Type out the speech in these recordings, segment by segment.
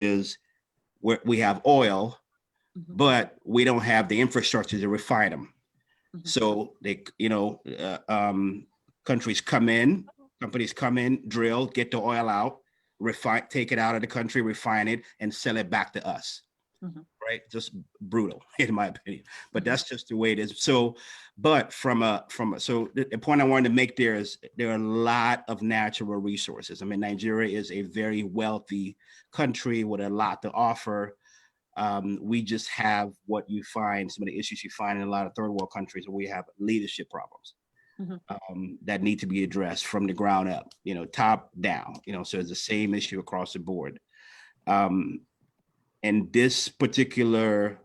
is we have oil, but we don't have the infrastructure to refine them. So they, companies come in, drill, get the oil out, refine, take it out of the country, refine it, and sell it back to us. Right? Just brutal, in my opinion. But that's just the way it is. So, but so the point I wanted to make there is there are a lot of natural resources. I mean, Nigeria is a very wealthy country with a lot to offer. We just have what you find, some of the issues you find in a lot of third world countries where we have leadership problems that need to be addressed from the ground up, top down, so it's the same issue across the board. And this particular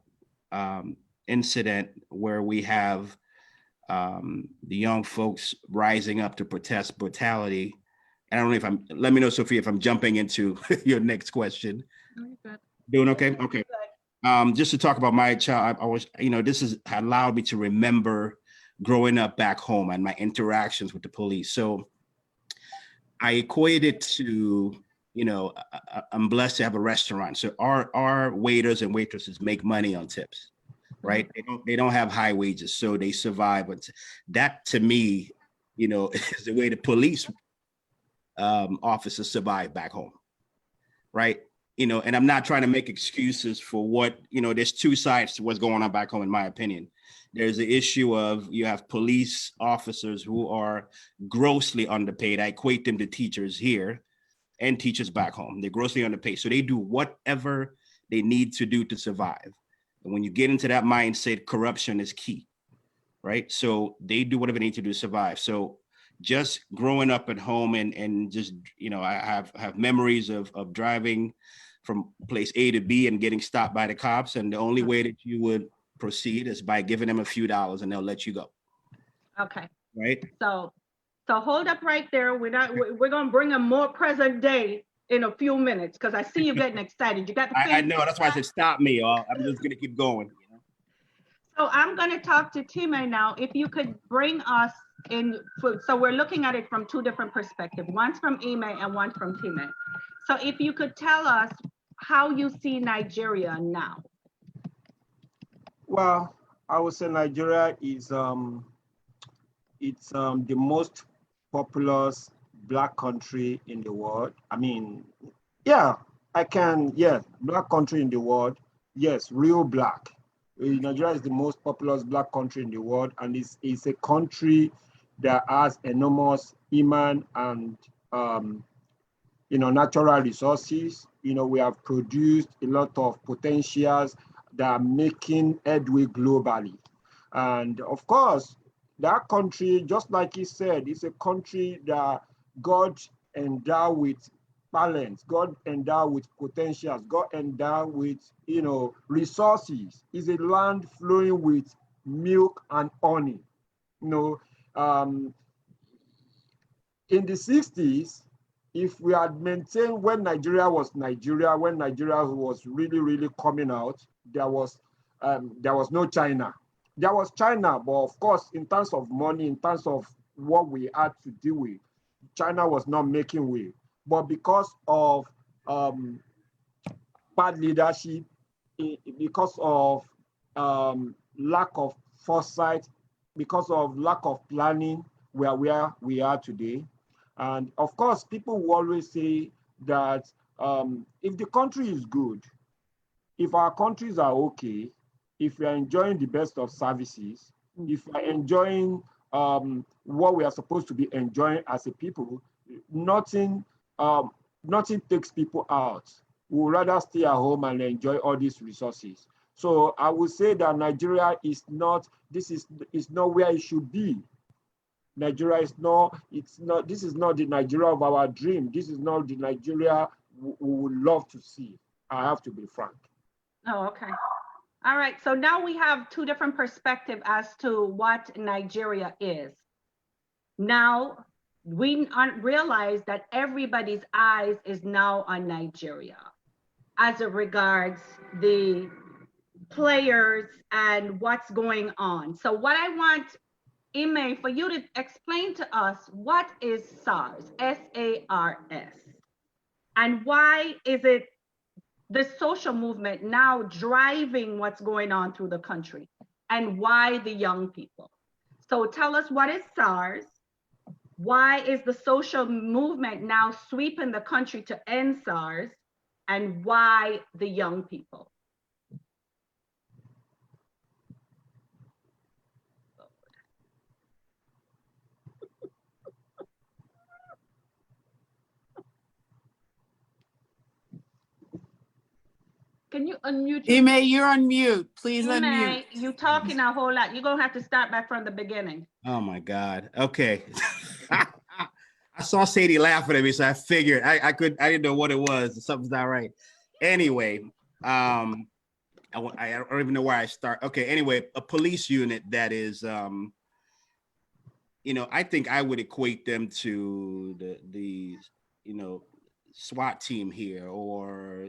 incident where we have the young folks rising up to protest brutality, and I don't know let me know, Sophia, if I'm jumping into your next question. Doing okay? Okay. Just to talk about my child, I was, this has allowed me to remember growing up back home and my interactions with the police. So I equate it to, I'm blessed to have a restaurant. So our waiters and waitresses make money on tips, right? They don't have high wages, so they survive. But that to me, is the way the police officers survive back home, right? And I'm not trying to make excuses for what, there's two sides to what's going on back home, in my opinion. There's the issue of you have police officers who are grossly underpaid. I equate them to teachers here and teachers back home. They're grossly underpaid. So they do whatever they need to do to survive. And when you get into that mindset, corruption is key, right? So they do whatever they need to do to survive. So just growing up at home and just, I have memories of driving from place A to B and getting stopped by the cops. And the only way that you would proceed is by giving them a few dollars and they'll let you go. Okay. Right. So hold up right there. We're going to bring a more present day in a few minutes because I see you getting excited. You got the I know. That's why I said stop me. I'm just going to keep going. So I'm going to talk to Time now. If you could bring us in. So we're looking at it from two different perspectives. One's from Ime and one's from Time. So if you could tell us how you see Nigeria now. Well, I would say Nigeria is it's the most populous Black country in the world. I mean, black country in the world. Yes, real Black. Nigeria is the most populous Black country in the world, and it's a country that has enormous human and natural resources. We have produced a lot of potentials that are making headway globally. And of course, that country, just like he said, is a country that God endowed with talents, God endowed with potentials, God endowed with, resources. It's a land flowing with milk and honey. In the 60s, if we had maintained when Nigeria was really, really coming out, there was no China. There was China, but of course, in terms of money, in terms of what we had to deal with, China was not making way. But because of bad leadership, because of lack of foresight, because of lack of planning, we are where we are today. And of course, people will always say that if the country is good, if our countries are okay, if we are enjoying the best of services, if we are enjoying what we are supposed to be enjoying as a people, nothing takes people out. We would rather stay at home and enjoy all these resources. So I would say that Nigeria is not where it should be. Nigeria is not, this is not the Nigeria of our dream. This is not the Nigeria we would love to see. I have to be frank. Oh, okay. All right. So now we have two different perspectives as to what Nigeria is. Now we realize that everybody's eyes is now on Nigeria as it regards the players and what's going on. So what I want, Ime, for you to explain to us, what is SARS, S-A-R-S, and why is it the social movement now driving what's going on through the country, and why the young people? So tell us, what is SARS? Why is the social movement now sweeping the country to end SARS? And why the young people? Can you unmute? Ime, you're on mute. Please Ime, unmute. you talking a whole lot. You're gonna have to start back from the beginning. Oh my God. Okay. I saw Seydi laughing at me, so I figured I didn't know what it was. Something's not right. Anyway, I don't even know where I start. Okay. Anyway, a police unit that is, you know, I think I would equate them to the you know, SWAT team here, or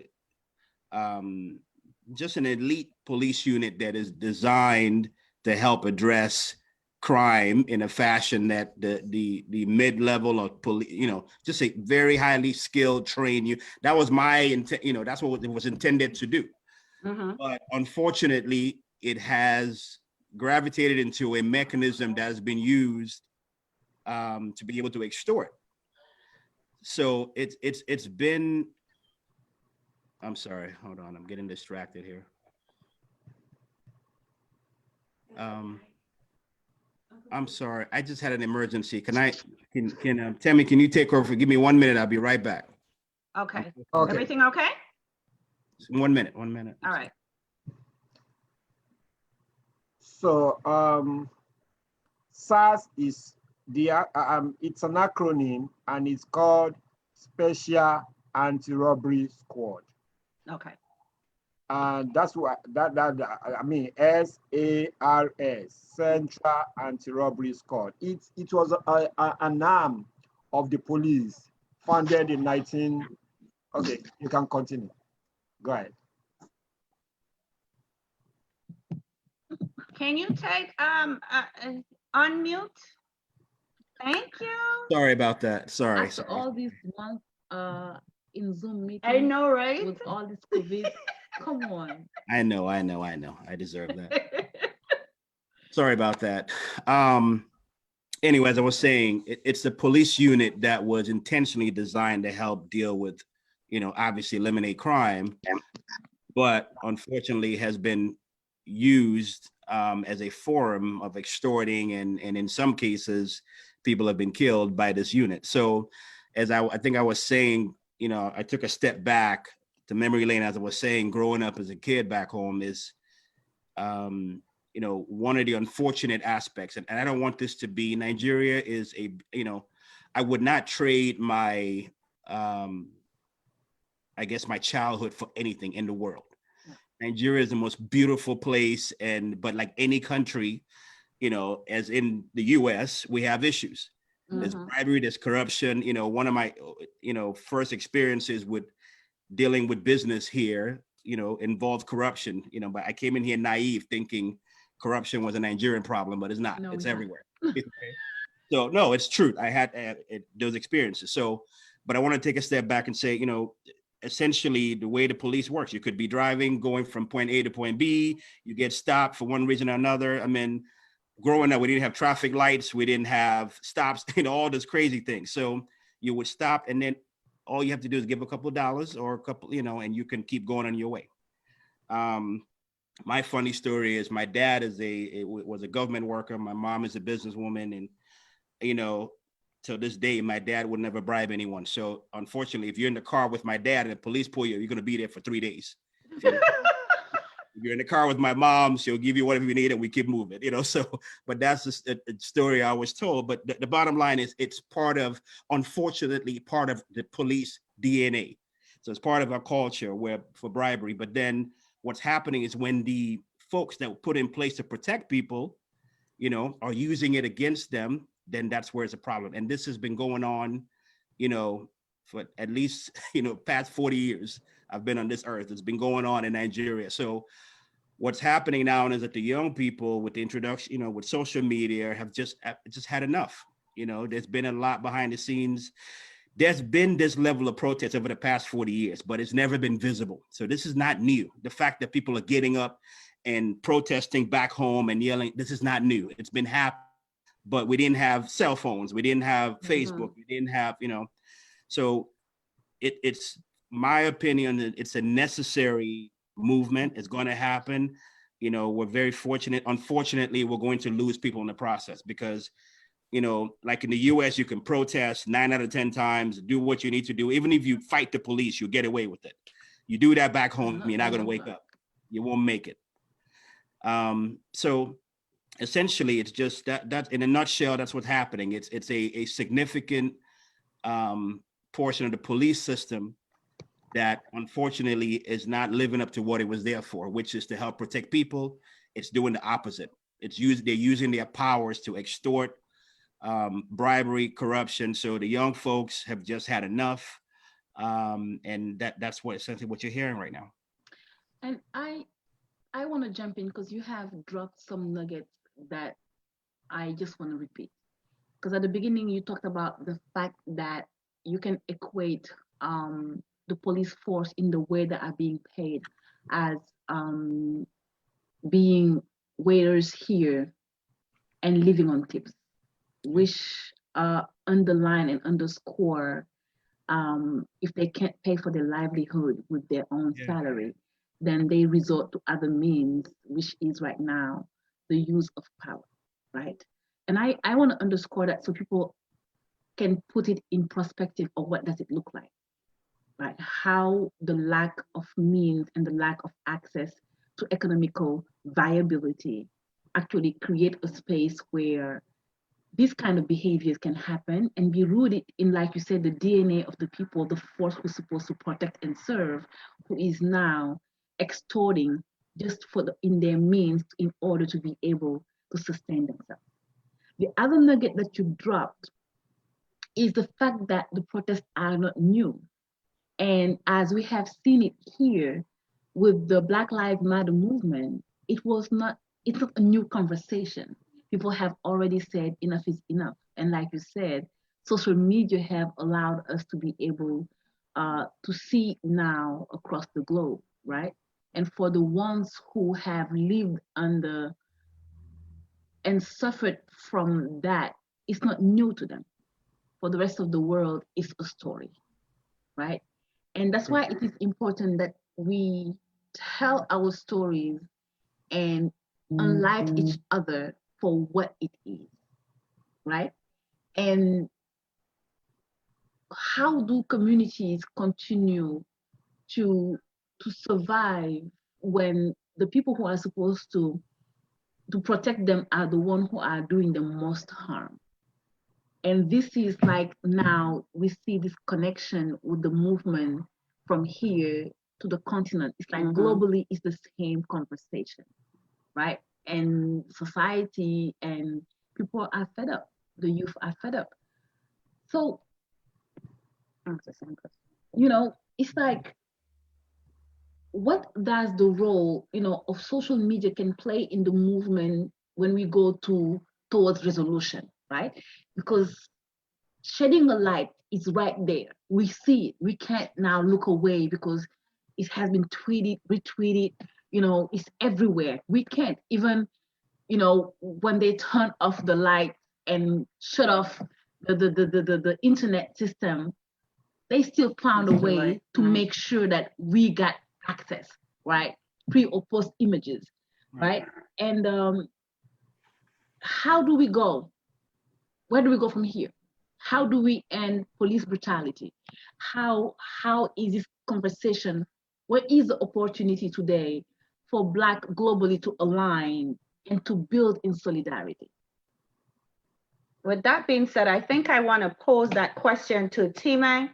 just an elite police unit that is designed to help address crime in a fashion that the mid-level of police, you know, just a very highly skilled, trained you. That was my intent, you know, that's what it was intended to do. But unfortunately, it has gravitated into a mechanism that has been used to be able to extort. So it's been, I'm sorry, hold on, I'm getting distracted here. I'm sorry, I just had an emergency. Can Tammy, can you take over? Give me 1 minute, I'll be right back. Okay. Okay. Everything okay? 1 minute, 1 minute. All right. So SARS is it's an acronym, and it's called Special Anti-Robbery Squad. Okay. And that's what I mean, SARS, Central Anti-Robbery Squad. It was an arm of the police, founded in 19. Okay, you can continue. Go ahead. Can you take unmute? Thank you. Sorry about that. Sorry. After all these months in Zoom meetings, I know, right? with all this COVID, come on. I know. I deserve that. Sorry about that. Anyway, as I was saying, it's a police unit that was intentionally designed to help deal with, you know, obviously eliminate crime, but unfortunately has been used as a forum of extorting, and in some cases, people have been killed by this unit. So as I think I was saying, you know, I took a step back to memory lane, as I was saying, growing up as a kid back home is, you know, one of the unfortunate aspects, and I don't want this to be, Nigeria is a, you know, I would not trade my, I guess my childhood for anything in the world. Nigeria is the most beautiful place, but like any country, you know, as in the US, we have issues. There's bribery, there's corruption. You know, one of my, you know, first experiences with dealing with business here, you know, involved corruption, you know, but I came in here naive thinking corruption was a Nigerian problem, but it's not. No, It's it's not. everywhere. So no, it's true. I had those experiences. So, but I want to take a step back and say, you know, essentially the way the police works, you could be driving, going from point A to point B, you get stopped for one reason or another. I mean, growing up, we didn't have traffic lights, we didn't have stops, you know, all this crazy things. So you would stop, and then all you have to do is give a couple of dollars or a couple, you know, and you can keep going on your way. My funny story is my dad was a government worker. My mom is a businesswoman, and, you know, till this day, my dad would never bribe anyone. So unfortunately, if you're in the car with my dad and the police pull you, you're going to be there for 3 days. If you're in the car with my mom, she'll give you whatever you need and we keep moving, you know? So, but that's just a story I was told. But the bottom line is it's unfortunately, part of the police DNA. So it's part of our culture for bribery. But then what's happening is when the folks that were put in place to protect people, you know, are using it against them, then that's where it's a problem. And this has been going on, you know, for at least, you know, past 40 years I've been on this earth. It's been going on in Nigeria. So what's happening now is that the young people with the introduction, you know, with social media have just had enough. You know, there's been a lot behind the scenes. there's been this level of protest over the past 40 years, but it's never been visible. So this is not new. The fact that people are getting up and protesting back home and yelling, this is not new. It's been happening, but we didn't have cell phones. We didn't have Facebook. We didn't have, so it's my opinion that it's a necessary movement. It's going to happen. We're very fortunate. Unfortunately, we're going to lose people in the process because, like in the US, you can protest 9 out of 10 times, do what you need to do. Even if you fight the police, you get away with it. You do that back home, you're not going to wake up. You won't make it. So essentially, it's just that in a nutshell, that's what's happening. It's a significant portion of the police system that unfortunately is not living up to what it was there for, which is to help protect people. It's doing the opposite. They're using their powers to extort, bribery, corruption. So the young folks have just had enough. And that's essentially what you're hearing right now. And I want to jump in because you have dropped some nuggets that I just want to repeat. Because at the beginning, you talked about the fact that you can equate the police force in the way that are being paid as being waiters here and living on tips, which underline and underscore if they can't pay for their livelihood with their own salary, then they resort to other means, which is right now the use of power, right? And I want to underscore that so people can put it in perspective of what does it look like, right? How the lack of means and the lack of access to economical viability actually create a space where these kind of behaviors can happen and be rooted in, like you said, the DNA of the people, the force who's supposed to protect and serve, who is now extorting just in their means in order to be able to sustain themselves. The other nugget that you dropped is the fact that the protests are not new. And as we have seen it here with the Black Lives Matter movement, it's not a new conversation. People have already said enough is enough. And like you said, social media have allowed us to be able to see now across the globe, right? And for the ones who have lived under and suffered from that, it's not new to them. For the rest of the world, it's a story, right? And that's why it is important that we tell our stories and unlike each other for what it is, right? And how do communities continue to survive when the people who are supposed to protect them are the ones who are doing the most harm? And this is like now we see this connection with the movement from here to the continent. It's like globally it's the same conversation, right? And society and people are fed up. The youth are fed up. So, it's like, what does the role, of social media can play in the movement when we go towards resolution, right? Because shedding a light is right there. We see it. We can't now look away because it has been tweeted, retweeted, it's everywhere. We can't even, when they turn off the light and shut off the internet system, they still found a way to make sure that we got access, right? Pre or post images, right? And how do we go? Where do we go from here? How do we end police brutality? How is this conversation? What is the opportunity today for Black globally to align and to build in solidarity? With that being said, I think I want to pose that question to Ime.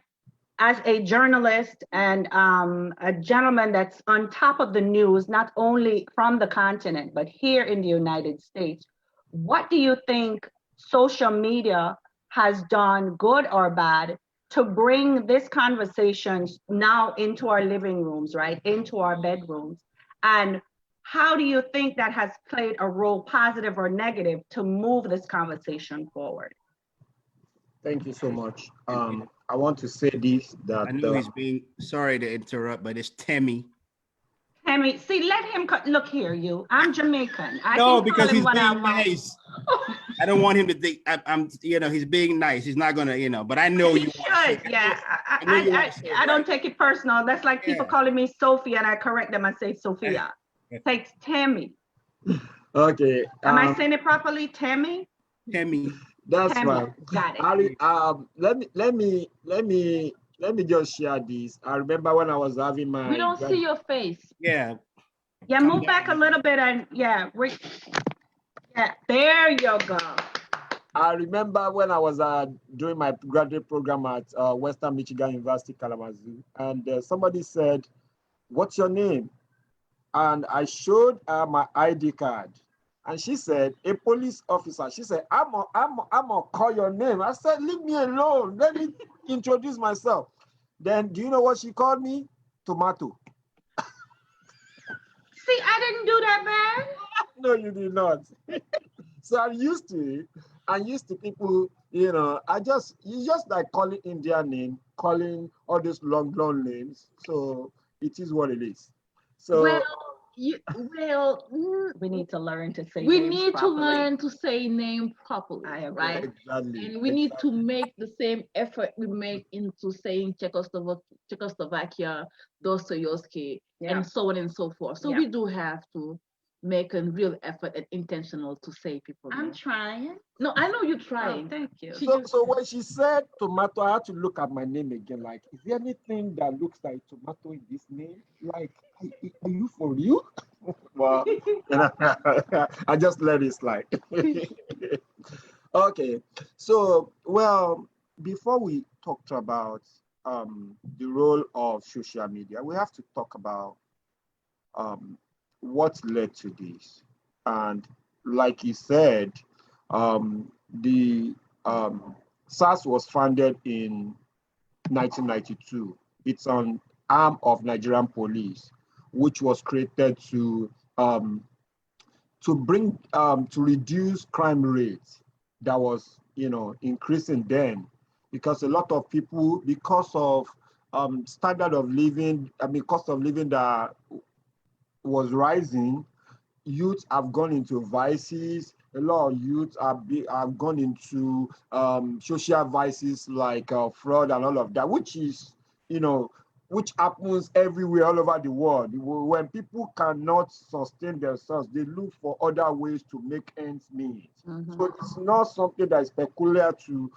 As a journalist and a gentleman that's on top of the news, not only from the continent, but here in the United States, what do you think social media has done, good or bad, to bring this conversation now into our living rooms, right? Into our bedrooms? And how do you think that has played a role, positive or negative, to move this conversation forward? Thank you so much. I want to say this that I know he's being, sorry to interrupt, but it's Temi. Tammy, see, let him look here, you. I'm Jamaican. I No, can because call him he's what I being want. nice. I don't want him to think I'm, he's being nice. He's not gonna, but I know He you want to should, say, yeah. I know you want to say it I don't right. take it personal. That's like people Yeah. calling me Sophia and I correct them and say Sophia. Takes Tammy. okay. Am I saying it properly? Tammy? Temi. That's Tammy. fine. Got it. Let me just share this. I remember when I was having my We don't see your face. Yeah. Yeah, Come move back a down. little bit and yeah, yeah, there you go. I remember when I was doing my graduate program at Western Michigan University, Kalamazoo, and somebody said, "What's your name?" And I showed her my ID card, and she said, "A police officer." She said, I'm gonna call your name." I said, "Leave me alone. Let me introduce myself." Then, do you know what she called me? Tomato. See, I didn't do that bad. No, you did not. So I'm used to it. I'm used to people, you just like calling Indian name, calling all those long names. So it is what it is. So We need to learn to say we names need to properly. learn to say name properly, I agree. right? exactly. And we need to make the same effort we make into saying Czechoslovakia, Dostoevsky, Yeah. and so on and so forth. So Yeah. we do have to make a real effort and intentional to say people. I'm name. trying. No, I know you're Oh, trying. thank you. So when she said tomato, I had to look at my name again. Like, is there anything that looks like tomato in this name? Like, are you for real? Well, I just let it slide. Okay. So, well, before we talked about the role of social media, we have to talk about what led to this. And like he said, the SARS was founded in 1992. It's an arm of Nigerian police, which was created to bring to reduce crime rates that was increasing then, because a lot of people, because of standard of living, cost of living that was rising, youth have gone into vices. A lot of youth have gone into social vices like fraud and all of that, which is, which happens everywhere all over the world. When people cannot sustain themselves, they look for other ways to make ends meet. Mhm. So it's not something that is peculiar to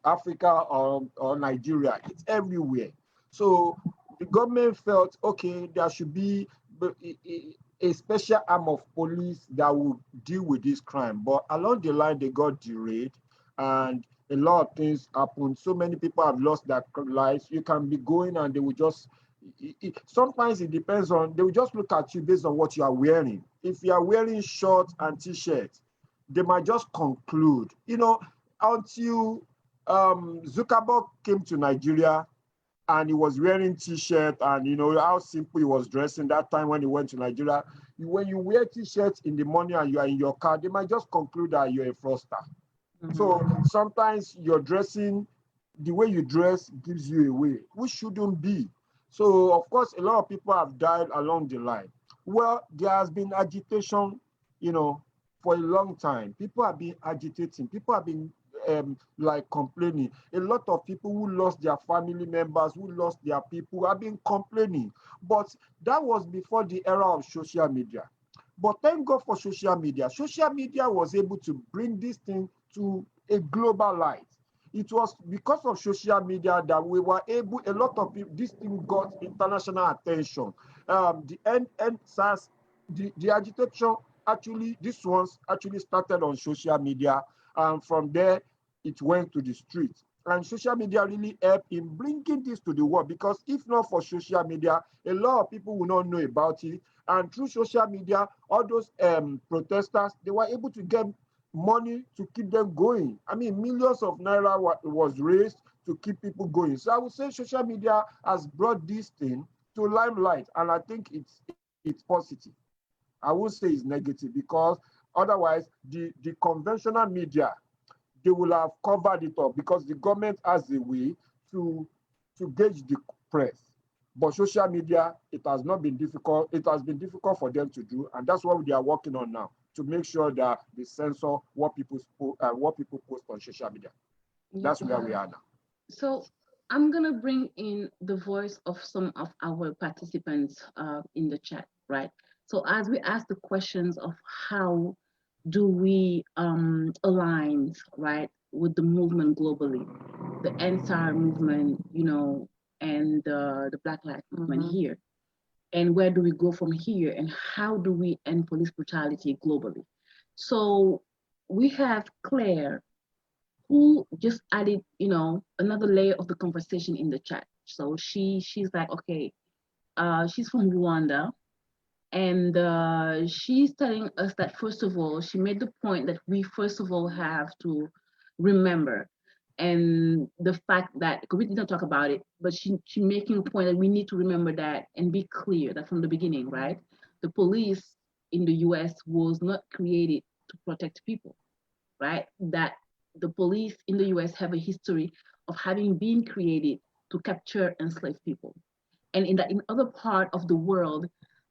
Africa or Nigeria. It's everywhere. So the government felt, okay, there should be a special arm of police that will deal with this crime. But along the line, they got derailed and a lot of things happened. So many people have lost their lives. You can be going and they will just, sometimes it depends on, they will just look at you based on what you are wearing. If you are wearing shorts and t-shirts, they might just conclude, until Zuckerberg came to Nigeria, and he was wearing t-shirt, and how simple he was dressing that time when he went to Nigeria. When you wear t-shirts in the morning and you are in your car, they might just conclude that you're a fraudster. Mhm. So sometimes your dressing, the way you dress gives you away, which shouldn't be. So of course, a lot of people have died along the line. Well, there has been agitation, for a long time. People have been agitating. People have been like complaining. A lot of people who lost their family members, who lost their people, have been complaining. But that was before the era of social media. But thank God for social media. Social media was able to bring this thing to a global light. It was because of social media that we were able, a lot of people, this thing got international attention. The SARS, the agitation, actually, this ones actually started on social media. And from there, it went to the streets. And social media really helped in bringing this to the world, because if not for social media, a lot of people will not know about it. And through social media, all those protesters, they were able to get money to keep them going. Millions of naira was raised to keep people going. So I would say social media has brought this thing to limelight, and I think it's positive. I would say it's negative, because otherwise the conventional media, they will have covered it up because the government has a way to gauge the press. But social media, it has not been difficult. It has been difficult for them to do, and that's what they are working on now, to make sure that they censor what people post on social media. That's where we are now. So I'm gonna bring in the voice of some of our participants in the chat, right? So as we ask the questions of how do we align, right, with the movement globally, the Ansar movement, you know, and the Black Lives Movement here, and where do we go from here, and how do we end police brutality globally? So we have Claire, who just added, you know, another layer of the conversation in the chat. So she's like, okay, she's from Rwanda, and she's telling us that first of all, she made the point that we first of all have to remember, and the fact that, because we didn't talk about it, but she making a point that we need to remember that and be clear that from the beginning, right? The police in the US was not created to protect people, right? That the police in the US have a history of having been created to capture enslaved people. And in other part of the world,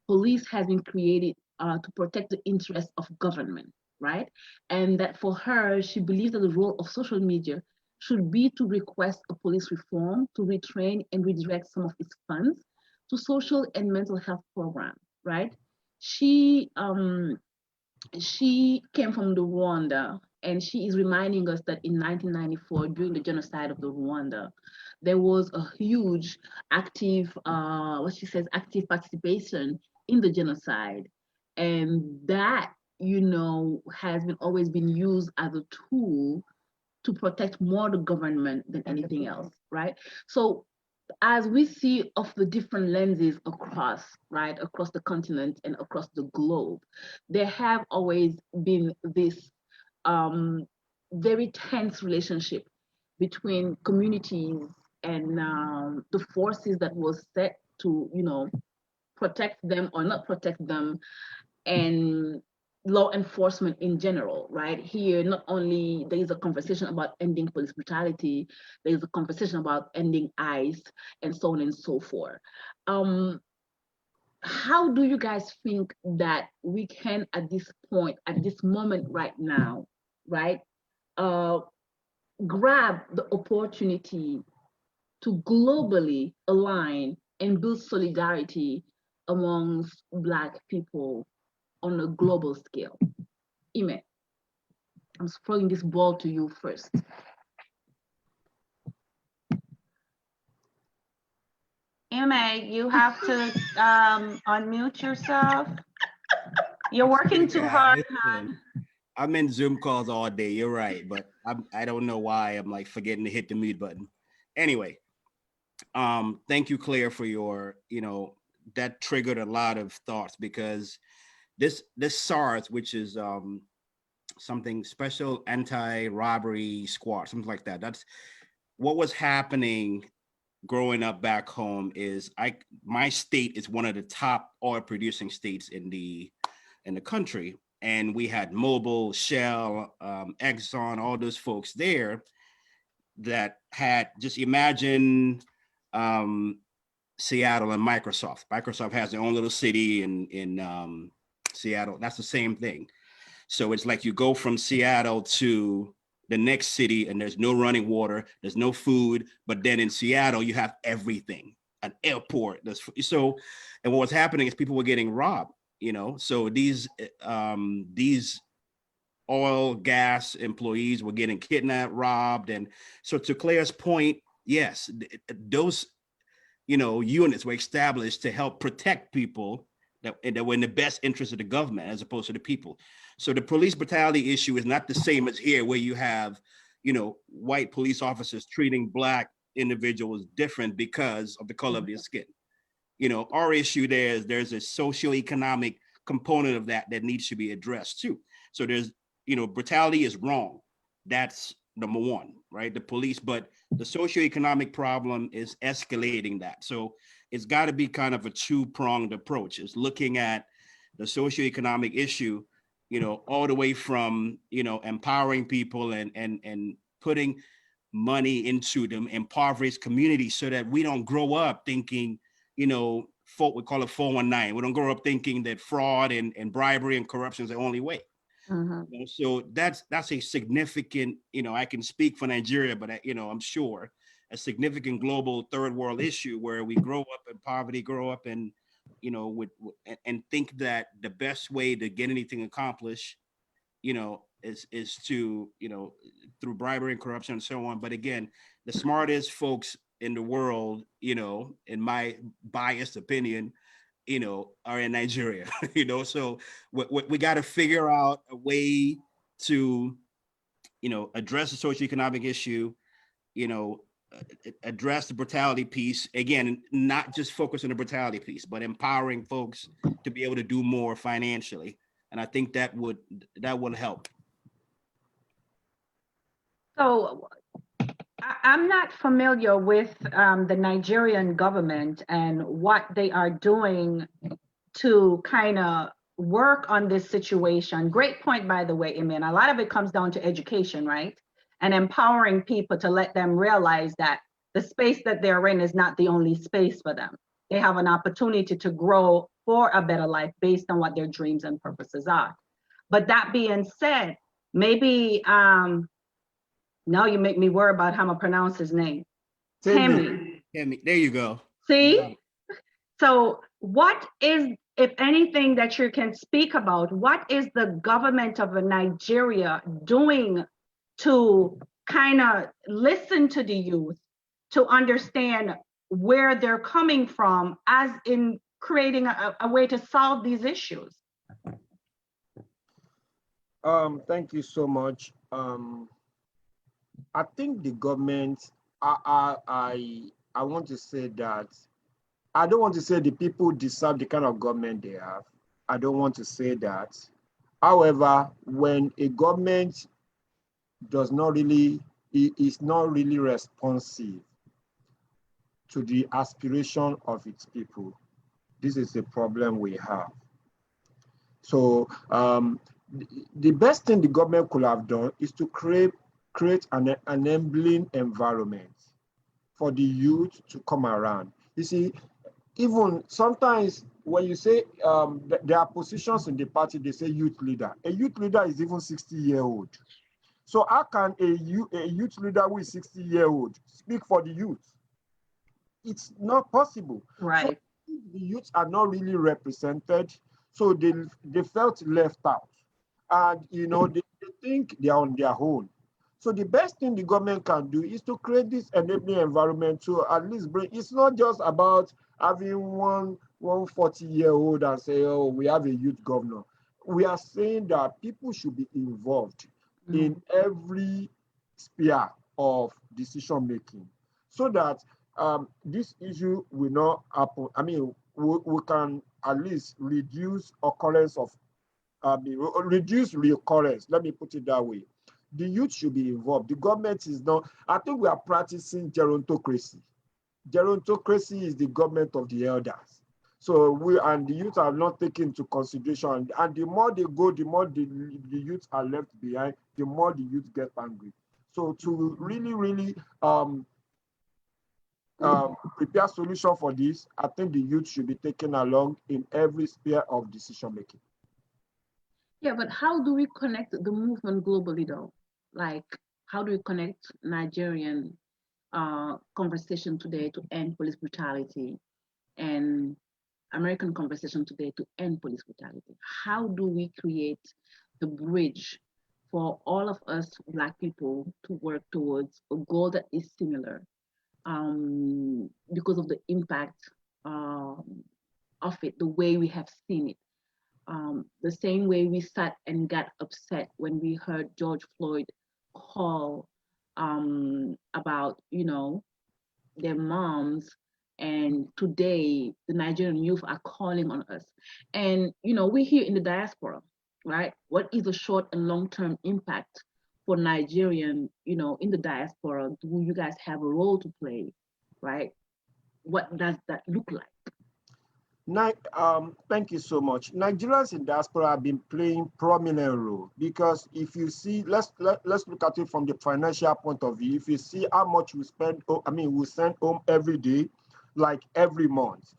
police has been created to protect the interests of government, right? And that for her, she believes that the role of social media should be to request a police reform, to retrain and redirect some of its funds to social and mental health programs, right? She came from the Rwanda, and she is reminding us that in 1994, during the genocide of the Rwanda, there was a huge active, what she says, active participation in the genocide. And that, you know, has always been used as a tool to protect more the government than anything else, right? So as we see of the different lenses across, right, across the continent and across the globe, there have always been this very tense relationship between communities and the forces that was set to, you know, protect them or not protect them, and law enforcement in general, right? Here, not only there is a conversation about ending police brutality, there is a conversation about ending ICE and so on and so forth. How do you guys think that we can, at this point, at this moment right now, right, grab the opportunity to globally align and build solidarity amongst Black people on a global scale? Ime, I'm throwing this ball to you first. Ime, you have to unmute yourself. You're working too hard, man. I'm in Zoom calls all day. You're right, but I don't know why I'm like forgetting to hit the mute button. Anyway, thank you, Claire, for your, you know, that triggered a lot of thoughts, because this SARS, which is something special anti-robbery squad, something like that. That's what was happening growing up back home. Is my state is one of the top oil producing states in the country, and we had Mobil, Shell, Exxon, all those folks there that had, just imagine Seattle and Microsoft. Microsoft has their own little city in Seattle. That's the same thing. So it's like you go from Seattle to the next city and there's no running water, there's no food, but then in Seattle you have everything, an airport. So, and what was happening is people were getting robbed, you know. So these oil, gas employees were getting kidnapped, robbed. And so to Claire's point, yes, those, you know, units were established to help protect people that were in the best interest of the government as opposed to the people. So the police brutality issue is not the same as here, where you have, you know, white police officers treating Black individuals different because of the color of their skin. You know, our issue there's a socioeconomic component of that needs to be addressed too. So there's, you know, brutality is wrong. That's number one, right? The police, but the socioeconomic problem is escalating that. So it's got to be kind of a two-pronged approach. It's looking at the socioeconomic issue all the way from, empowering people and putting money into them impoverished communities so that we don't grow up thinking, we call it 419. We don't grow up thinking that fraud and bribery and corruption is the only way. So that's a significant, I can speak for Nigeria, but I'm sure a significant global third world issue where we grow up in poverty, grow up in, and think that the best way to get anything accomplished, is to, through bribery and corruption and so on. But again, the smartest folks in the world, in my biased opinion, are in Nigeria, so we got to figure out a way to, address the socioeconomic issue, address the brutality piece. Again, not just focus on the brutality piece, but empowering folks to be able to do more financially. And I think that would help. So I'm not familiar with the Nigerian government and what they are doing to kind of work on this situation. Great point, by the way, Ime. A lot of it comes down to education, right? And empowering people to let them realize that the space that they're in is not the only space for them. They have an opportunity to grow for a better life based on what their dreams and purposes are. But that being said, maybe, now you make me worry about how I'm gonna pronounce his name. Temi. There you go. See? So what is, if anything that you can speak about, what is the government of Nigeria doing to kind of listen to the youth, to understand where they're coming from, as in creating a way to solve these issues? Thank you so much. I think the government, I want to say that, I don't want to say the people deserve the kind of government they have. I don't want to say that. However, when a government is not really responsive to the aspiration of its people, this is the problem we have. So the best thing the government could have done is to create an enabling environment for the youth to come around. You see, even sometimes when you say there are positions in the party, they say youth leader. A youth leader is even 60-year-old. So how can a youth leader who is 60-year-old speak for the youth? It's not possible. Right. So the youth are not really represented, so they felt left out. And they think they are on their own. So the best thing the government can do is to create this enabling environment to at least bring, it's not just about having one 40-year-old and say, oh, we have a youth governor. We are saying that people should be involved in every sphere of decision making so that this issue will not happen. I mean, we can at least reduce occurrence of, reduce reoccurrence. Let me put it that way. The youth should be involved. The government is not, I think we are practicing gerontocracy. Gerontocracy is the government of the elders. So the youth are not taken into consideration. And the more they go, the more the youth are left behind, the more the youth get angry. So to really, prepare solution for this, I think the youth should be taken along in every sphere of decision making. Yeah, but how do we connect the movement globally though? Like, how do we connect Nigerian conversation today to end police brutality and American conversation today to end police brutality? How do we create the bridge for all of us Black people to work towards a goal that is similar because of the impact of it, the way we have seen it? The same way we sat and got upset when we heard George Floyd call about, their moms, and today the Nigerian youth are calling on us. And, we're here in the diaspora, right? What is the short and long-term impact for Nigerian, in the diaspora? Do you guys have a role to play, right? What does that look like? Thank you so much. Nigerians in diaspora have been playing prominent role because if you see, let's look at it from the financial point of view. If you see how much we spend, we send home every day, like every month.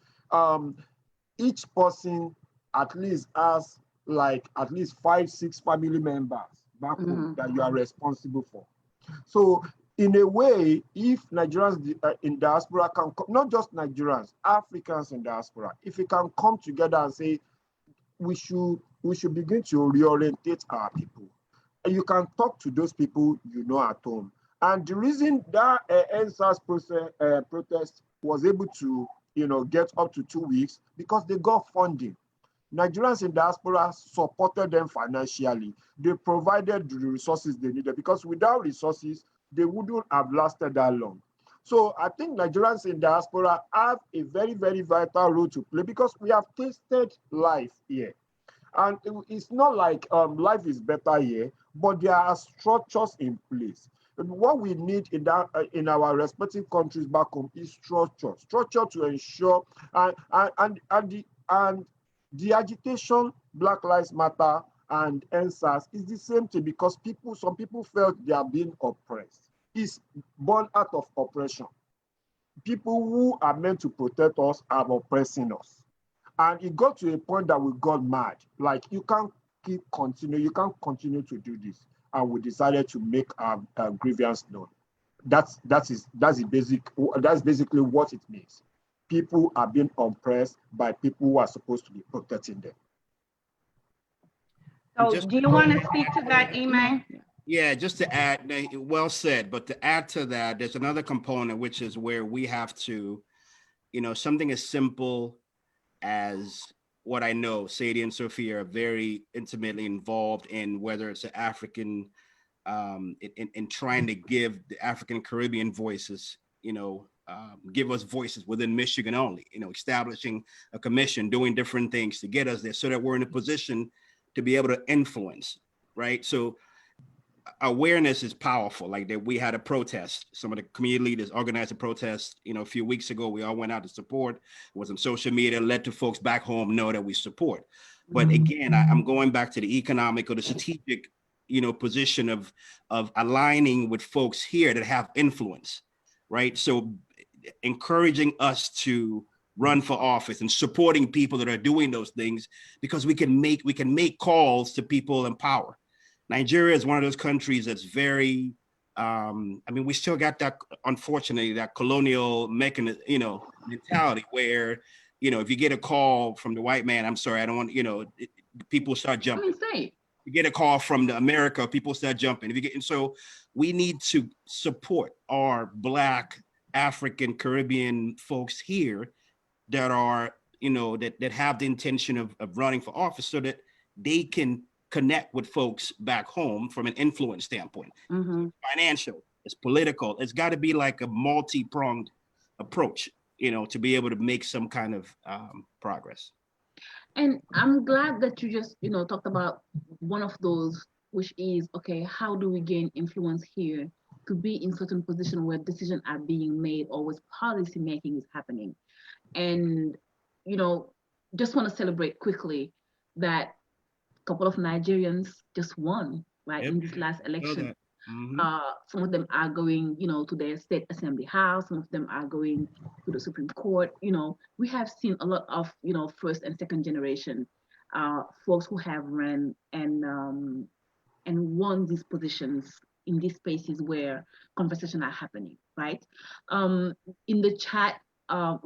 Each person at least has like at least 5, 6 family members back home that you are responsible for. So in a way, if Nigerians in diaspora can come, not just Nigerians, Africans in diaspora, if we can come together and say we should begin to reorientate our people, and you can talk to those people you know at home. And the reason that NSAS protest was able to get up to 2 weeks because they got funding. Nigerians in diaspora supported them financially. They provided the resources they needed because without resources, they wouldn't have lasted that long. So I think Nigerians in diaspora have a very, very vital role to play because we have tasted life here. And it's not like life is better here, but there are structures in place. And what we need in our respective countries back home is structure to ensure and the agitation, Black Lives Matter and NSAS is the same thing because some people felt they are being oppressed. It's born out of oppression. People who are meant to protect us are oppressing us. And it got to a point that we got mad. Like you can't continue to do this. And we decided to make our grievance known. That's basically what it means. People are being oppressed by people who are supposed to be protecting them. So do you want to speak to that, Ime? Yeah, just to add, well said, but to add to that, there's another component, which is where we have to, something as simple as what I know, Seydi and Sophia are very intimately involved in, whether it's an African, in trying to give the African Caribbean voices, give us voices within Michigan only, establishing a commission, doing different things to get us there so that we're in a position to be able to influence, right? So awareness is powerful. Like that, we had a protest. Some of the community leaders organized a protest, a few weeks ago. We all went out to support. It was on social media, led to folks back home know that we support. But again, I'm going back to the economic or the strategic, position of aligning with folks here that have influence, right? So encouraging us to run for office and supporting people that are doing those things because we can make calls to people in power. Nigeria is one of those countries that's very, we still got that, unfortunately, that colonial mechanism, mentality where, if you get a call from the white man, I'm sorry, I don't want, people start jumping. You get a call from America, people start jumping. And so we need to support our Black, African, Caribbean folks here that are, that have the intention of running for office so that they can connect with folks back home from an influence standpoint. It's financial, it's political. It's got to be like a multi-pronged approach, to be able to make some kind of progress. And I'm glad that you just, talked about one of those, which is, okay, how do we gain influence here to be in certain position where decisions are being made or where policy making is happening? And, just want to celebrate quickly that a couple of Nigerians just won, right, in this last election. Some of them are going, to their state assembly house. Some of them are going to the Supreme Court. We have seen a lot of, first and second generation folks who have run and won these positions in these spaces where conversations are happening, right? In the chat,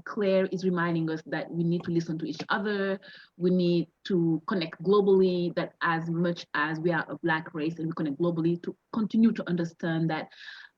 Claire is reminding us that we need to listen to each other. We need to connect globally, that as much as we are a Black race and we connect globally, to continue to understand that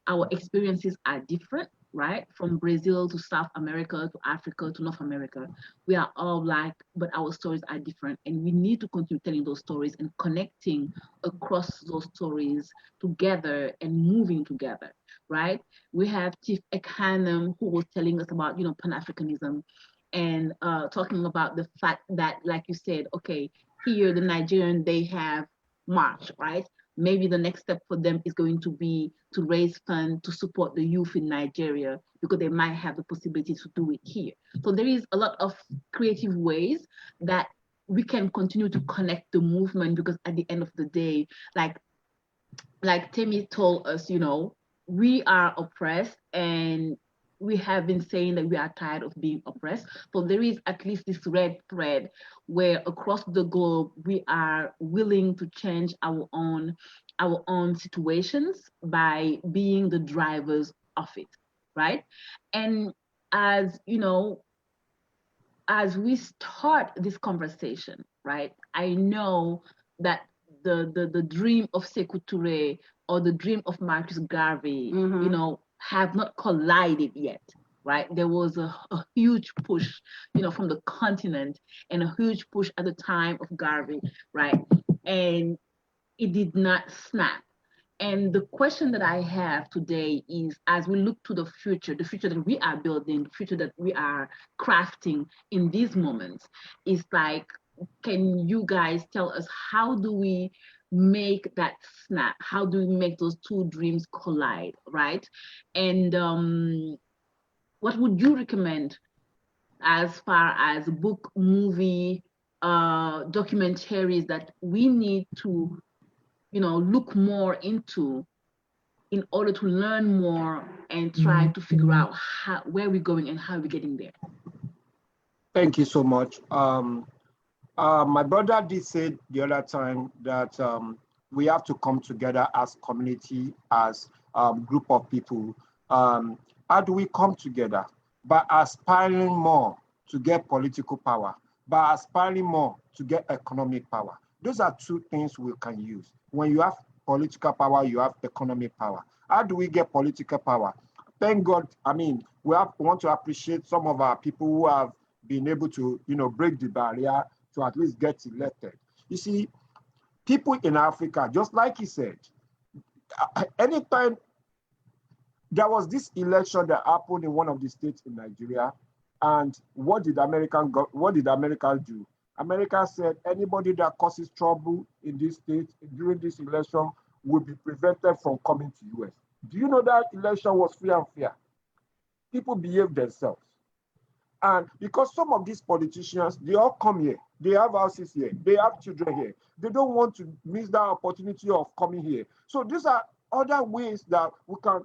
our experiences are different, right? From Brazil to South America to Africa to North America. We are all Black, but our stories are different. And we need to continue telling those stories and connecting across those stories together and moving together, right? We have Chief Ekpenyong, who was telling us about, Pan-Africanism and talking about the fact that, like you said, okay, here the Nigerian, they have march, right? maybe the next step for them is going to be to raise funds to support the youth in Nigeria, because they might have the possibility to do it here. So there is a lot of creative ways that we can continue to connect the movement, because at the end of the day, like Temi told us, you know, we are oppressed, and we have been saying that we are tired of being oppressed. So there is at least this red thread where across the globe, we are willing to change our own situations by being the drivers of it, right? And as you know, as we start this conversation, right, I know that the dream of Sekou Touré or the dream of Marcus Garvey, you know, have not collided yet, right? There was a huge push, you know, from the continent, and a huge push at the time of Garvey, right? And it did not snap. And the question that I have today is, as we look to the future that we are building, the future that we are crafting in these moments, is like, can you guys tell us, how do we make that snap? How do we make those two dreams collide, right? And what would you recommend as far as book, movie, documentaries that we need to, you know, look more into in order to learn more and try to figure out where we're going and how we're getting there? Thank you so much. My brother did say the other time that we have to come together as community, as group of people. How do we come together? By aspiring more to get political power, by aspiring more to get economic power. Those are two things we can use. When you have political power, you have economic power. How do we get political power? Thank God, I mean, want to appreciate some of our people who have been able to, you know, break the barrier to at least get elected. You see, people in Africa, just like he said, anytime there was this election that happened in one of the states in Nigeria, and what did America do? America said anybody that causes trouble in this state during this election will be prevented from coming to US. Do you know that election was free and fair? People behaved themselves. And because some of these politicians, they all come here, they have houses here, they have children here. They don't want to miss that opportunity of coming here. So these are other ways that we can,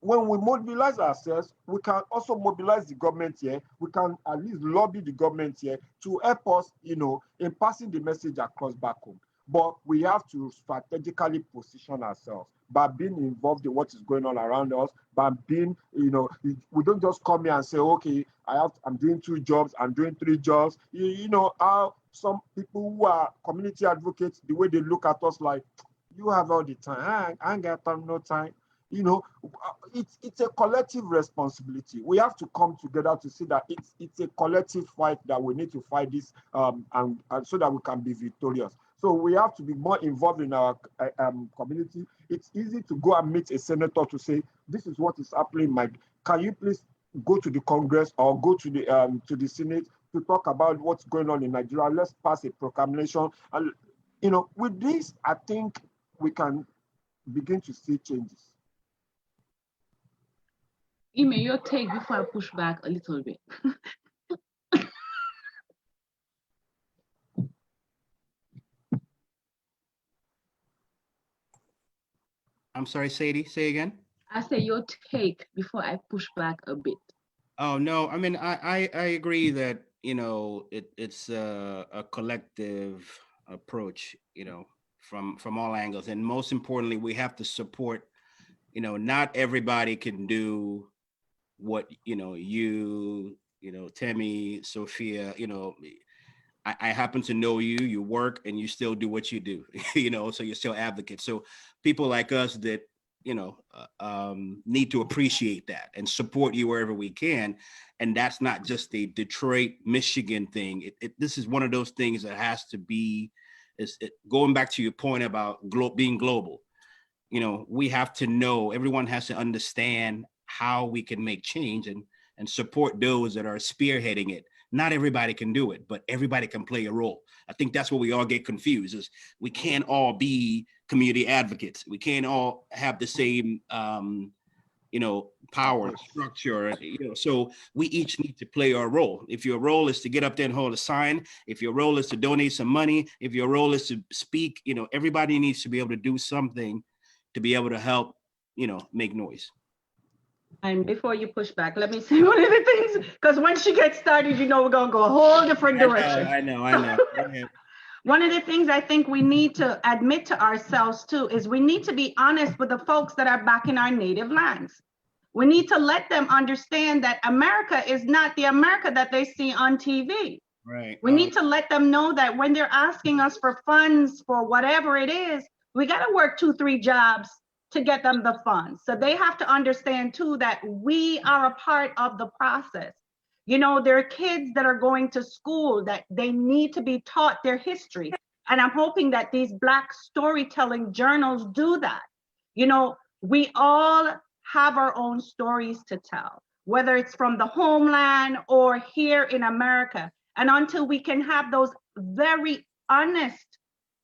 when we mobilize ourselves, we can also mobilize the government here. We can at least lobby the government here to help us, you know, in passing the message across back home. But we have to strategically position ourselves by being involved in what is going on around us, by being, you know, we don't just come here and say, okay, I'm doing 2 jobs, I'm doing 3 jobs. You know, how some people who are community advocates, the way they look at us like, you have all the time, I ain't got time, no time. You know, it's a collective responsibility. We have to come together to see that it's a collective fight, that we need to fight this and so that we can be victorious. So we have to be more involved in our community. It's easy to go and meet a senator to say, this is what is happening, Mike. Can you please go to the Congress or go to the Senate to talk about what's going on in Nigeria? Let's pass a proclamation. And, you know, with this, I think we can begin to see changes. Ime, your take before I push back a little bit. I'm sorry, Seydi, say again. I say your take before I push back a bit. Oh no, I mean I agree that, you know, it's a collective approach, you know, from all angles, and most importantly, we have to support. You know, not everybody can do what you know, Temi, Sophia, you know. I happen to know you work and you still do what you do, you know, so you're still advocates. So people like us that, you know, need to appreciate that and support you wherever we can. And that's not just a Detroit, Michigan thing. This is one of those things that has to be, going back to your point about being global. You know, we have to know, everyone has to understand how we can make change and support those that are spearheading it. not everybody can do it, but everybody can play a role. I think that's where we all get confused, is we can't all be community advocates. We can't all have the same, power structure, so we each need to play our role. If your role is to get up there and hold a sign, if your role is to donate some money, if your role is to speak, everybody needs to be able to do something to be able to help, make noise. And before you push back, let me say one of the things, because when she gets started, we're going to go a whole different direction. I know. Go ahead. One of the things I think we need to admit to ourselves too is we need to be honest with the folks that are back in our native lands. We need to let them understand that America is not the America that they see on TV. Right. We need to let them know that when they're asking us for funds for whatever it is, we got to work 2-3 jobs to get them the funds. So they have to understand too that we are a part of the process. There are kids that are going to school that they need to be taught their history. And I'm hoping that these Black storytelling journals do that. We all have our own stories to tell, whether it's from the homeland or here in America. And until we can have those very honest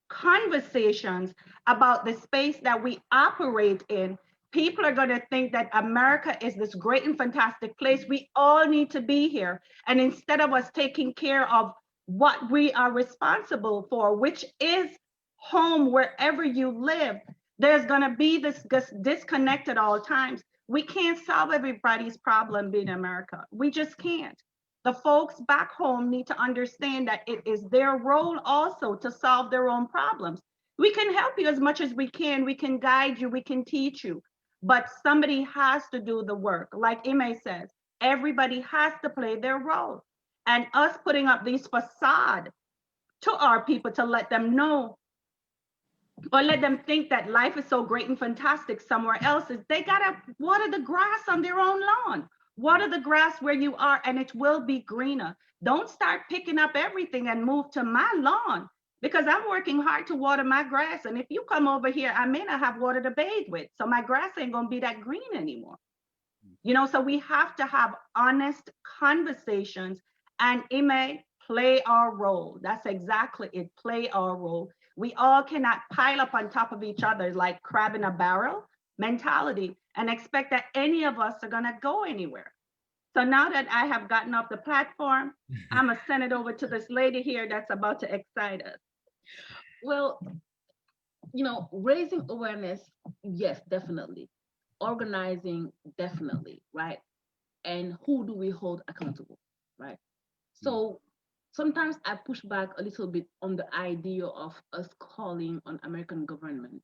conversations about the space that we operate in, people are going to think that America is this great and fantastic place. We all need to be here. And instead of us taking care of what we are responsible for, which is home wherever you live, there's going to be this disconnect at all times. We can't solve everybody's problem being America. We just can't. The folks back home need to understand that it is their role also to solve their own problems. We can help you as much as we can. We can guide you. We can teach you. But somebody has to do the work. Like Ime says, everybody has to play their role. And us putting up these facade to our people to let them know or let them think that life is so great and fantastic somewhere else, is they gotta water the grass on their own lawn. Water the grass where you are and it will be greener. Don't start picking up everything and move to my lawn, because I'm working hard to water my grass. And if you come over here, I may not have water to bathe with. So my grass ain't gonna be that green anymore. So we have to have honest conversations, and Ime, play our role. That's exactly it, play our role. We all cannot pile up on top of each other like crab in a barrel mentality and expect that any of us are gonna go anywhere. So now that I have gotten off the platform, I'm gonna send it over to this lady here that's about to excite us. Well, raising awareness, yes, definitely. Organizing, definitely, right? And who do we hold accountable, right? So sometimes I push back a little bit on the idea of us calling on American government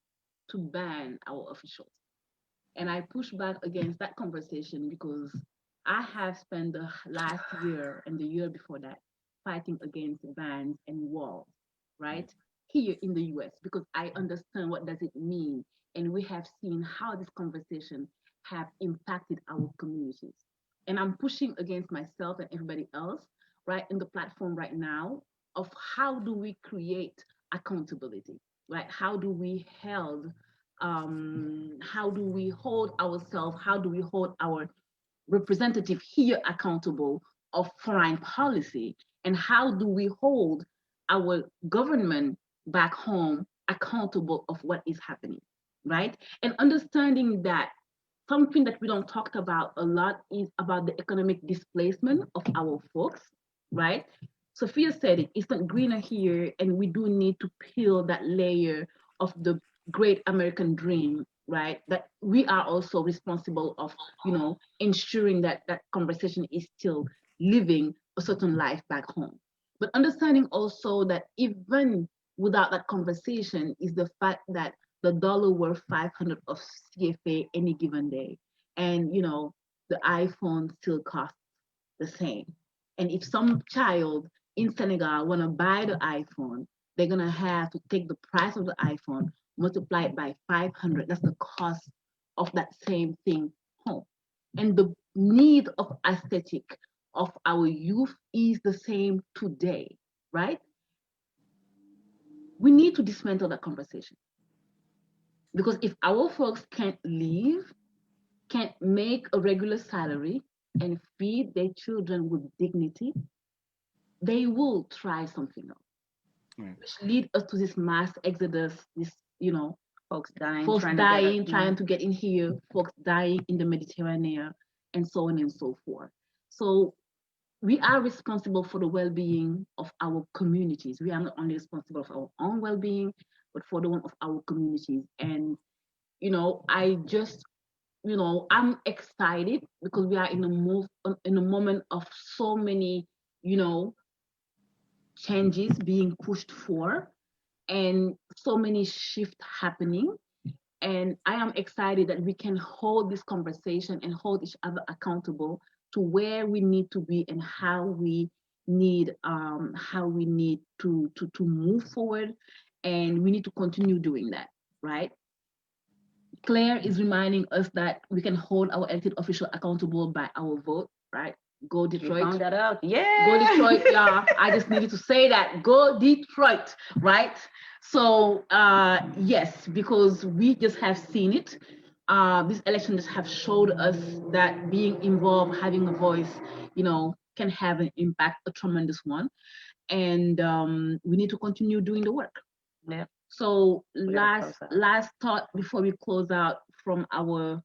to ban our officials. And I push back against that conversation because I have spent the last year and the year before that fighting against bans and walls, right? Here in the US, because I understand what does it mean. And we have seen how this conversation have impacted our communities. And I'm pushing against myself and everybody else, right, in the platform right now of how do we create accountability, right? How do we hold ourselves, how do we hold our representative here accountable of foreign policy, and how do we hold our government back home accountable of what is happening, right? And understanding that something that we don't talk about a lot is about the economic displacement of our folks, right? Sophia said it, it's not greener here, and we do need to peel that layer of the great American dream, right? That we are also responsible of, ensuring that that conversation is still living a certain life back home. But understanding also that even without that conversation is the fact that the dollar worth 500 of CFA any given day. And, the iPhone still costs the same. And if some child in Senegal want to buy the iPhone, they're going to have to take the price of the iPhone, multiply it by 500. That's the cost of that same thing home. And the need of aesthetic of our youth is the same today, right? We need to dismantle that conversation. Because if our folks can't live, can't make a regular salary and feed their children with dignity, they will try something else, Right. which lead us to this mass exodus, this, Folks dying, folks trying to get dying, it. trying to get in here, folks dying in the Mediterranean, and so on and so forth. So we are responsible for the well-being of our communities. We are not only responsible for our own well-being, but for the one of our communities. And, I'm excited because we are in a moment of so many, changes being pushed for and so many shifts happening. And I am excited that we can hold this conversation and hold each other accountable to where we need to be and how we need to move forward. And we need to continue doing that, right? Claire is reminding us that we can hold our elected official accountable by our vote, right? Go You Detroit. found that out. Yeah. Go Detroit, yeah. I just needed to say that. Go Detroit, right? So yes, because we just have seen it. These elections have showed us that being involved, having a voice, can have an impact, a tremendous one. And we need to continue doing the work. Yeah. So gotta close out. last thought before we close out from our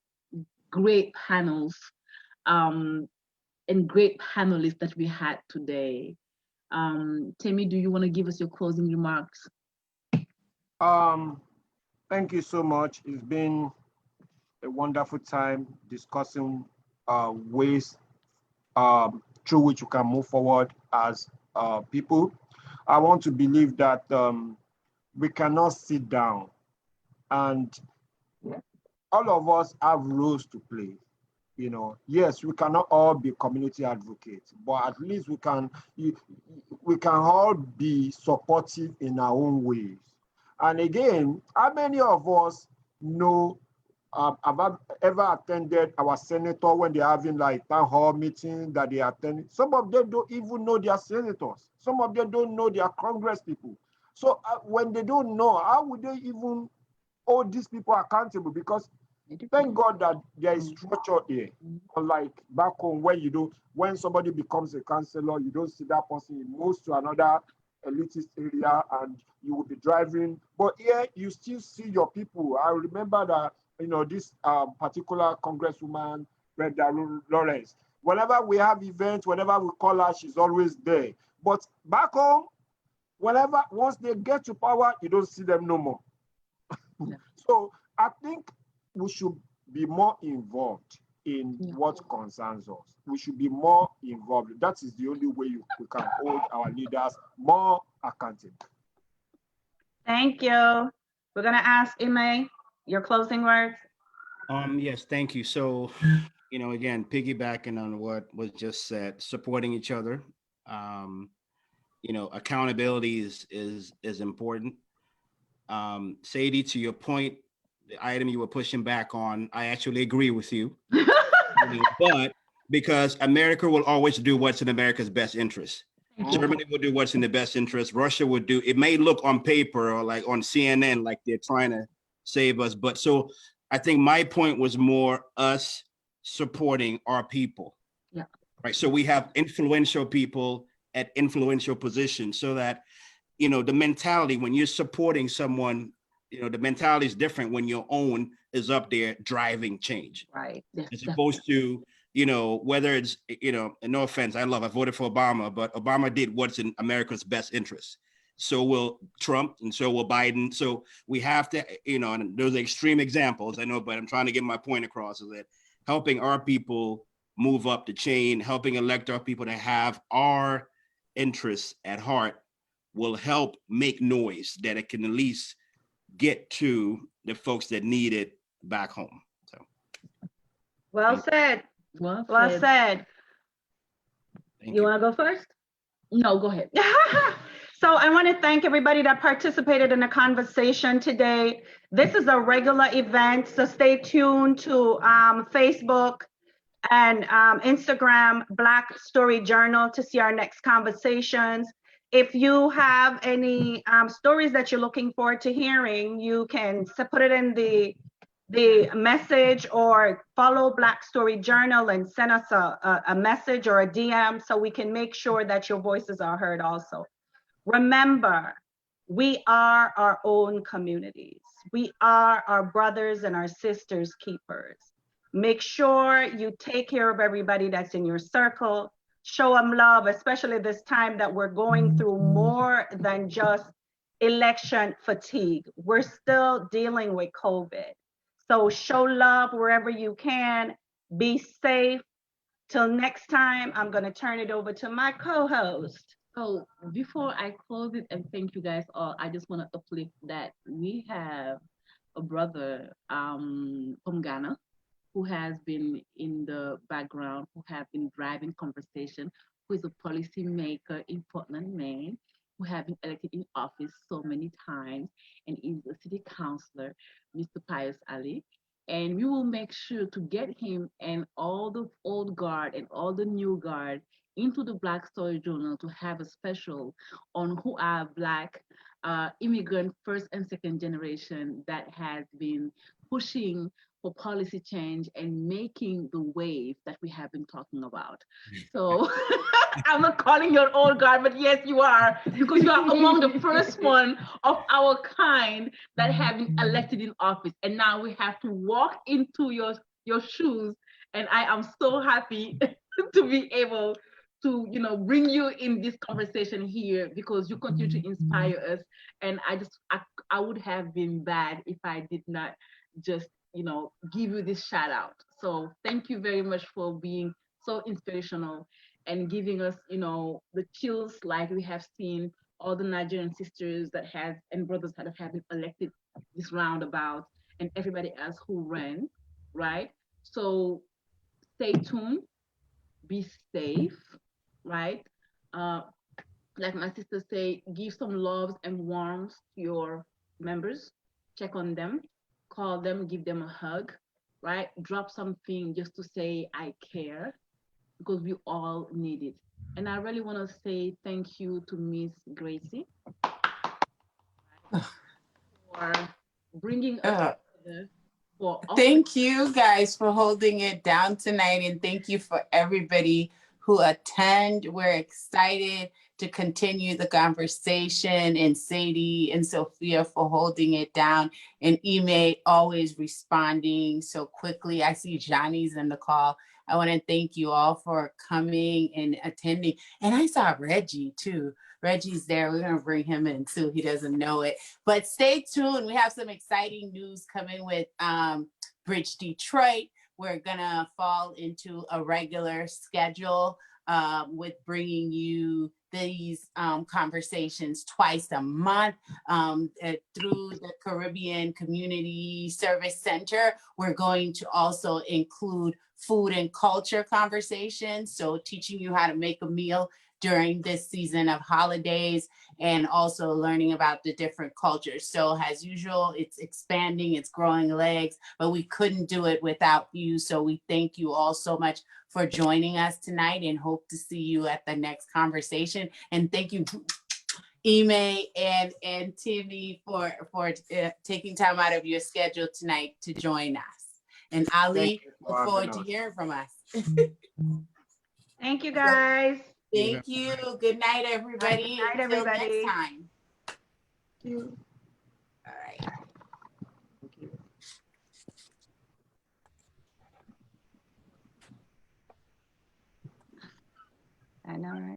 great panels. And great panelists that we had today. Temi, do you want to give us your closing remarks? Thank you so much. It's been a wonderful time discussing ways through which we can move forward as people. I want to believe that we cannot sit down, and all of us have roles to play. Yes, we cannot all be community advocates, but at least we can all be supportive in our own ways. And again, how many of us know have ever attended our senator when they're having like town hall meeting that they attend? Some of them don't even know their senators. Some of them don't know their Congress people. So when they don't know, how would they even hold these people accountable? Because thank God that there is structure here. Unlike back home, when somebody becomes a councillor, you don't see that person, he moves to another elitist area and you will be driving. But here you still see your people. I remember that, this particular congresswoman, Brenda Lawrence, whenever we have events, whenever we call her, she's always there. But back home, once they get to power, you don't see them no more. Yeah. So I think we should be more involved in what concerns us. We should be more involved. That is the only way we can hold our leaders more accountable. Thank you. We're going to ask Ime your closing words. Yes, thank you. So, again, piggybacking on what was just said, supporting each other. Accountability is important. Seydi, to your point, the item you were pushing back on, I actually agree with you. But because America will always do what's in America's best interest. Germany will do what's in the best interest. Russia would do, it may look on paper or like on CNN, like they're trying to save us. But so I think my point was more us supporting our people. Yeah. Right. So we have influential people at influential positions so that, the mentality when you're supporting someone, the mentality is different when your own is up there driving change. Right. As opposed to, whether it's, and no offense, I voted for Obama, but Obama did what's in America's best interest. So will Trump and so will Biden. So we have to, and those are extreme examples, I know, but I'm trying to get my point across is that helping our people move up the chain, helping elect our people to have our interests at heart will help make noise that it can at least get to the folks that need it back home. So well said. Well said. You want to go first? No, go ahead. So I want to thank everybody that participated in the conversation today. This is a regular event, so stay tuned to Facebook and Instagram, Black Story Journal, to see our next conversations. If you have any stories that you're looking forward to hearing, you can put it in the the message or follow Black Story Journal and send us a message or a DM so we can make sure that your voices are heard also. Remember, we are our own communities. We are our brothers and our sisters' keepers. Make sure you take care of everybody that's in your circle. Show them love, especially this time that we're going through more than just election fatigue. We're still dealing with COVID. So show love wherever you can. Be safe. Till next time, I'm going to turn it over to my co-host. So before I close it and thank you guys all, I just want to uplift that we have a brother from Ghana who has been in the background, who have been driving conversation, who is a policy maker in Portland, Maine, who have been elected in office so many times, and is a city councilor, Mr. Pius Ali. And we will make sure to get him and all the old guard and all the new guard into the Black Story Journal to have a special on who are Black immigrant first and second generation that has been pushing for policy change and making the wave that we have been talking about. So I'm not calling you an old guard, but yes, you are, because you are among the first one of our kind that have been elected in office. And now we have to walk into your shoes. And I am so happy to be able to, bring you in this conversation here because you continue to inspire us. And I would have been bad if I did not just, give you this shout out. So thank you very much for being so inspirational and giving us, the chills like we have seen all the Nigerian sisters and brothers that have been elected this roundabout and everybody else who ran, right? So stay tuned, be safe, right? Like my sister say, give some loves and warmth to your members, check on them, call them, give them a hug, right? Drop something just to say, I care, because we all need it. And I really want to say thank you to Miss Gracie for bringing us together. Thank you guys for holding it down tonight. And thank you for everybody who attend. We're excited to continue the conversation, and Seydi and Sophia for holding it down, and Ime always responding so quickly. I see Johnny's in the call. I want to thank you all for coming and attending. And I saw Reggie too. Reggie's there. We're going to bring him in too. He doesn't know it. But stay tuned. We have some exciting news coming with Bridge Detroit. We're going to fall into a regular schedule with bringing you these conversations twice a month through the Caribbean Community Service Center. We're going to also include food and culture conversations, so teaching you how to make a meal during this season of holidays, and also learning about the different cultures. So as usual, it's expanding, it's growing legs, but we couldn't do it without you. So we thank you all so much for joining us tonight, and hope to see you at the next conversation. And thank you, Ime and Timmy, for taking time out of your schedule tonight to join us. And Ali, look forward to hearing from us. Thank you, guys. Thank you. Good night, everybody. Good night, everybody. Until next time. Thank you. All right. Thank you. I know, right?